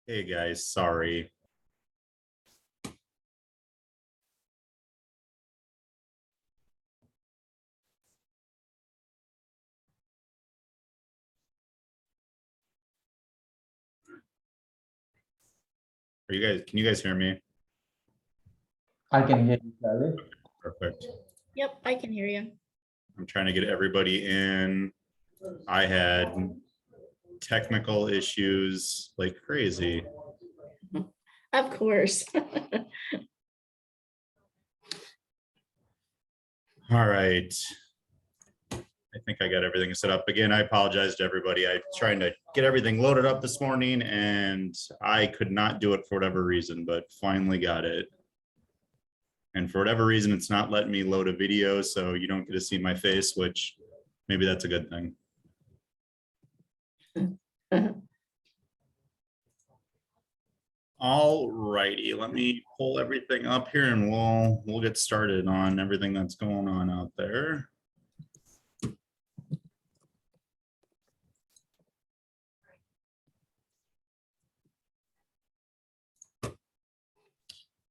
Hey guys, sorry. Can you guys hear me? I can hear you clearly. Perfect. Yep, I can hear you. I'm trying to get everybody in. I had technical issues like crazy. Of course. All right. I think I got everything set up. Again, I apologize to everybody. I trying to get everything loaded up this morning and I could not do it for whatever reason, but finally got it. And for whatever reason, it's not letting me load a video, so you don't get to see my face, which maybe that's a good thing. All righty, let me pull everything up here and we'll get started on everything that's going on out there.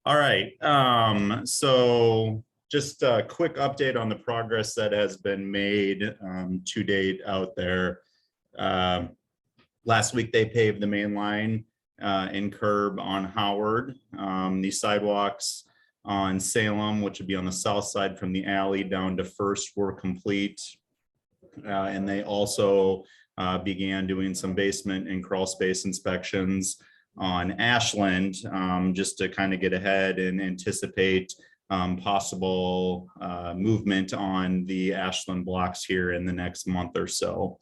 All right, so just a quick update on the progress that has been made to date out there. Last week they paved the main line and curb on Howard. The sidewalks on Salem, which would be on the south side from the alley down to First, were complete. And they also began doing some basement and crawl space inspections on Ashland, just to kind of get ahead and anticipate possible movement on the Ashland blocks here in the next month or so.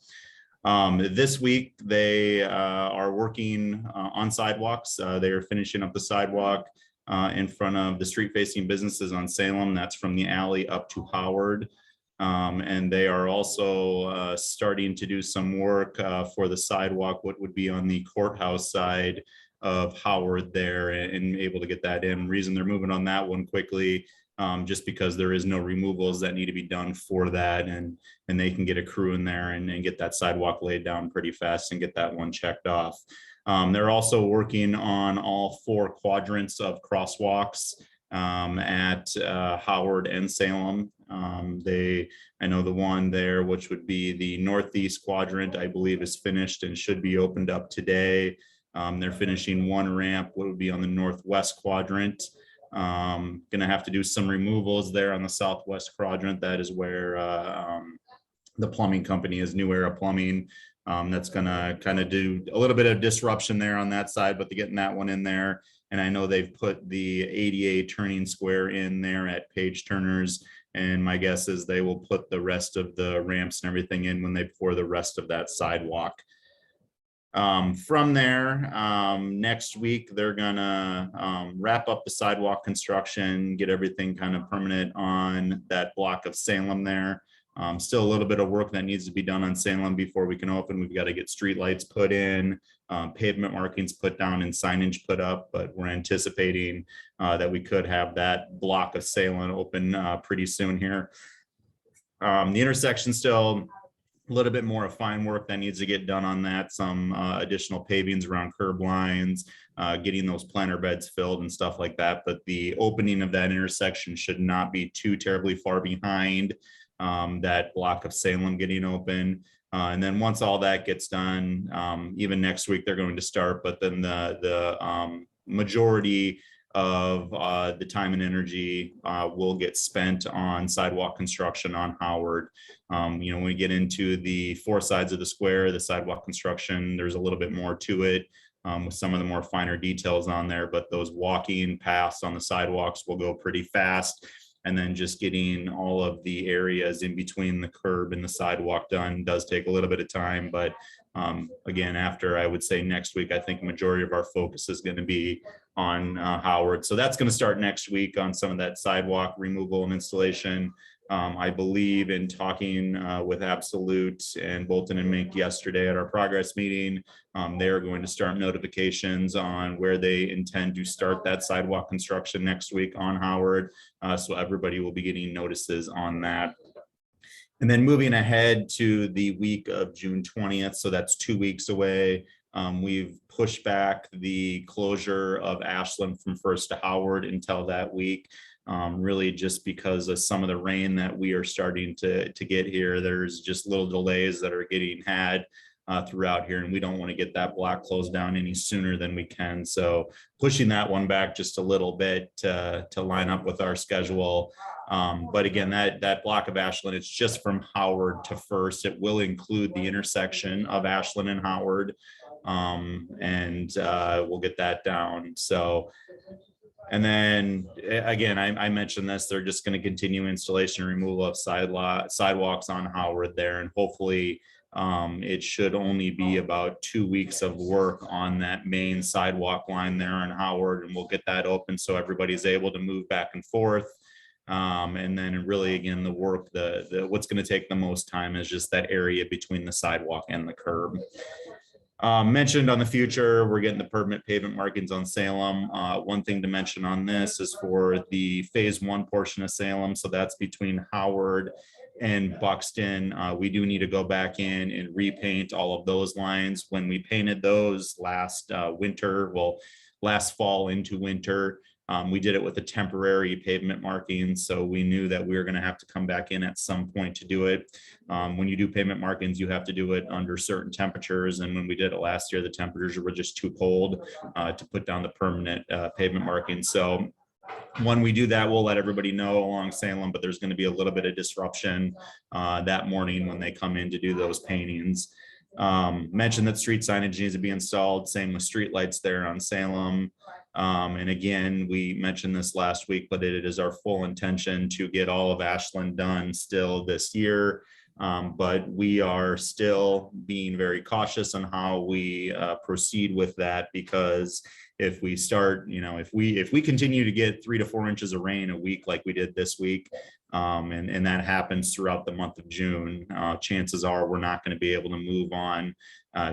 This week they are working on sidewalks. They are finishing up the sidewalk in front of the street facing businesses on Salem. That's from the alley up to Howard. And they are also starting to do some work for the sidewalk, what would be on the courthouse side of Howard there, and able to get that in. Reason they're moving on that one quickly, just because there is no removals that need to be done for that, and they can get a crew in there and get that sidewalk laid down pretty fast and get that one checked off. They're also working on all 4 quadrants of crosswalks at Howard and Salem. I know the one there, which would be the northeast quadrant, I believe is finished and should be opened up today. They're finishing one ramp, what would be on the northwest quadrant. Gonna have to do some removals there on the southwest quadrant. That is where the plumbing company is, New Era Plumbing. That's gonna kind of do a little bit of disruption there on that side, but they're getting that one in there. And I know they've put the ADA turning square in there at Page Turners. And my guess is they will put the rest of the ramps and everything in when they pour the rest of that sidewalk. From there, next week, they're gonna wrap up the sidewalk construction, get everything kind of permanent on that block of Salem there. Still a little bit of work that needs to be done on Salem before we can open. We've got to get street lights put in, pavement markings put down, and signage put up, but we're anticipating that we could have that block of Salem open pretty soon here. The intersection still a little bit more of fine work that needs to get done on that. Some additional pavings around curb lines, getting those planter beds filled and stuff like that. But the opening of that intersection should not be too terribly far behind that block of Salem getting open. And then once all that gets done, even next week they're going to start, but then the majority of the time and energy will get spent on sidewalk construction on Howard. You know, when we get into the 4 sides of the square, the sidewalk construction, there's a little bit more to it with some of the more finer details on there, but those walking paths on the sidewalks will go pretty fast. And then just getting all of the areas in between the curb and the sidewalk done does take a little bit of time. But again, after I would say next week, I think majority of our focus is going to be on Howard. So that's going to start next week on some of that sidewalk removal and installation. I believe in talking with Absolute and Bolton and Mink yesterday at our progress meeting, they are going to start notifications on where they intend to start that sidewalk construction next week on Howard. So everybody will be getting notices on that. And then moving ahead to the week of June 20th, so that's 2 weeks away. We've pushed back the closure of Ashland from First to Howard until that week. Really just because of some of the rain that we are starting to get here. There's just little delays that are getting had throughout here, and we don't want to get that block closed down any sooner than we can. So pushing that one back just a little bit to line up with our schedule. But again, that block of Ashland, it's just from Howard to First. It will include the intersection of Ashland and Howard, and we'll get that down. So, and then again, I mentioned this, they're just going to continue installation and removal of sidewalks on Howard there, and hopefully it should only be about 2 weeks of work on that main sidewalk line there on Howard, and we'll get that open so everybody's able to move back and forth. And then really, again, the work, what's going to take the most time is just that area between the sidewalk and the curb. Mentioned on the future, we're getting the permanent pavement markings on Salem. One thing to mention on this is for the phase 1 portion of Salem. So that's between Howard and Buxton. We do need to go back in and repaint all of those lines. When we painted those last last fall into winter, we did it with a temporary pavement marking. So we knew that we were going to have to come back in at some point to do it. When you do pavement markings, you have to do it under certain temperatures. And when we did it last year, the temperatures were just too cold to put down the permanent pavement markings. So when we do that, we'll let everybody know along Salem, but there's going to be a little bit of disruption that morning when they come in to do those paintings. Mentioned that street signage needs to be installed. Same with street lights there on Salem. And again, we mentioned this last week, but it is our full intention to get all of Ashland done still this year. But we are still being very cautious on how we proceed with that, because if we start, if we continue to get 3 to 4 inches of rain a week like we did this week, and that happens throughout the month of June, chances are we're not going to be able to move on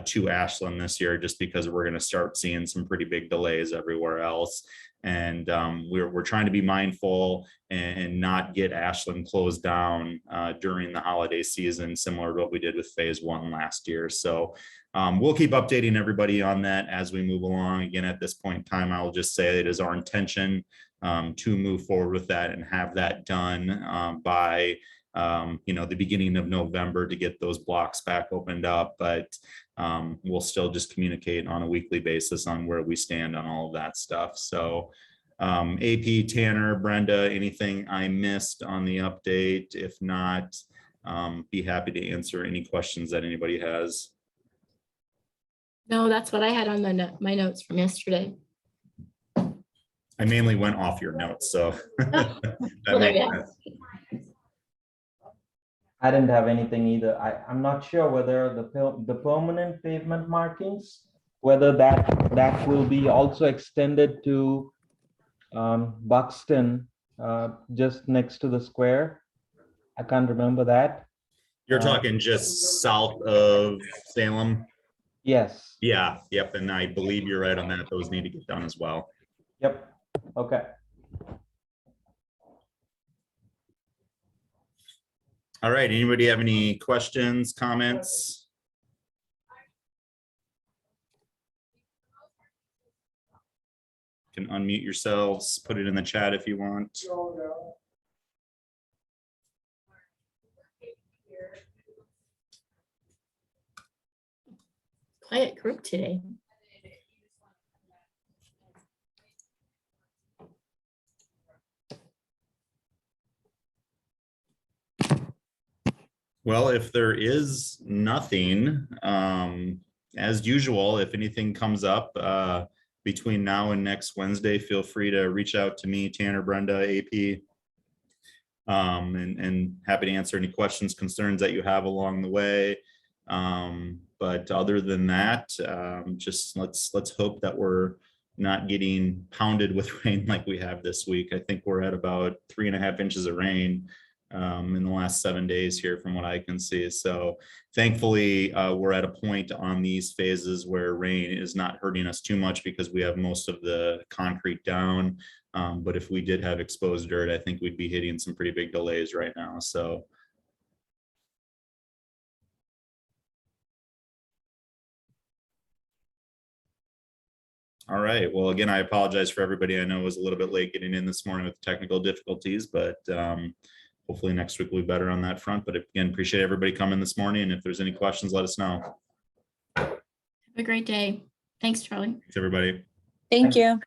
to Ashland this year, just because we're going to start seeing some pretty big delays everywhere else. And we're trying to be mindful and not get Ashland closed down during the holiday season, similar to what we did with phase 1 last year. So we'll keep updating everybody on that as we move along. Again, at this point in time, I'll just say it is our intention to move forward with that and have that done by the beginning of November to get those blocks back opened up. But we'll still just communicate on a weekly basis on where we stand on all of that stuff. So AP, Tanner, Brenda, anything I missed on the update? If not, be happy to answer any questions that anybody has. No, that's what I had on my notes from yesterday. I mainly went off your notes, so that Well, there makes you go. sense. I didn't have anything either. I'm not sure whether the permanent pavement markings, whether that will be also extended to Buxton, just next to the square. I can't remember that. You're talking just south of Salem? Yes. Yeah, yep, and I believe you're right on that. Those need to get done as well. Yep. Okay. All right, anybody have any questions, comments? You can unmute yourselves, put it in the chat if you want. Quiet group today. Well, if there is nothing, as usual, if anything comes up between now and next Wednesday, feel free to reach out to me, Tanner, Brenda, AP, and happy to answer any questions, concerns that you have along the way. But other than that, just let's hope that we're not getting pounded with rain like we have this week. I think we're at about 3.5 inches of rain in the last 7 days here from what I can see. So thankfully, we're at a point on these phases where rain is not hurting us too much because we have most of the concrete down. But if we did have exposed dirt, I think we'd be hitting some pretty big delays right now. So All right. Well, again, I apologize for everybody. I know it was a little bit late getting in this morning with technical difficulties, but hopefully next week will be better on that front. But again, appreciate everybody coming this morning. And if there's any questions, let us know. Have a great day. Thanks, Charlie. Thanks, everybody. Thank you.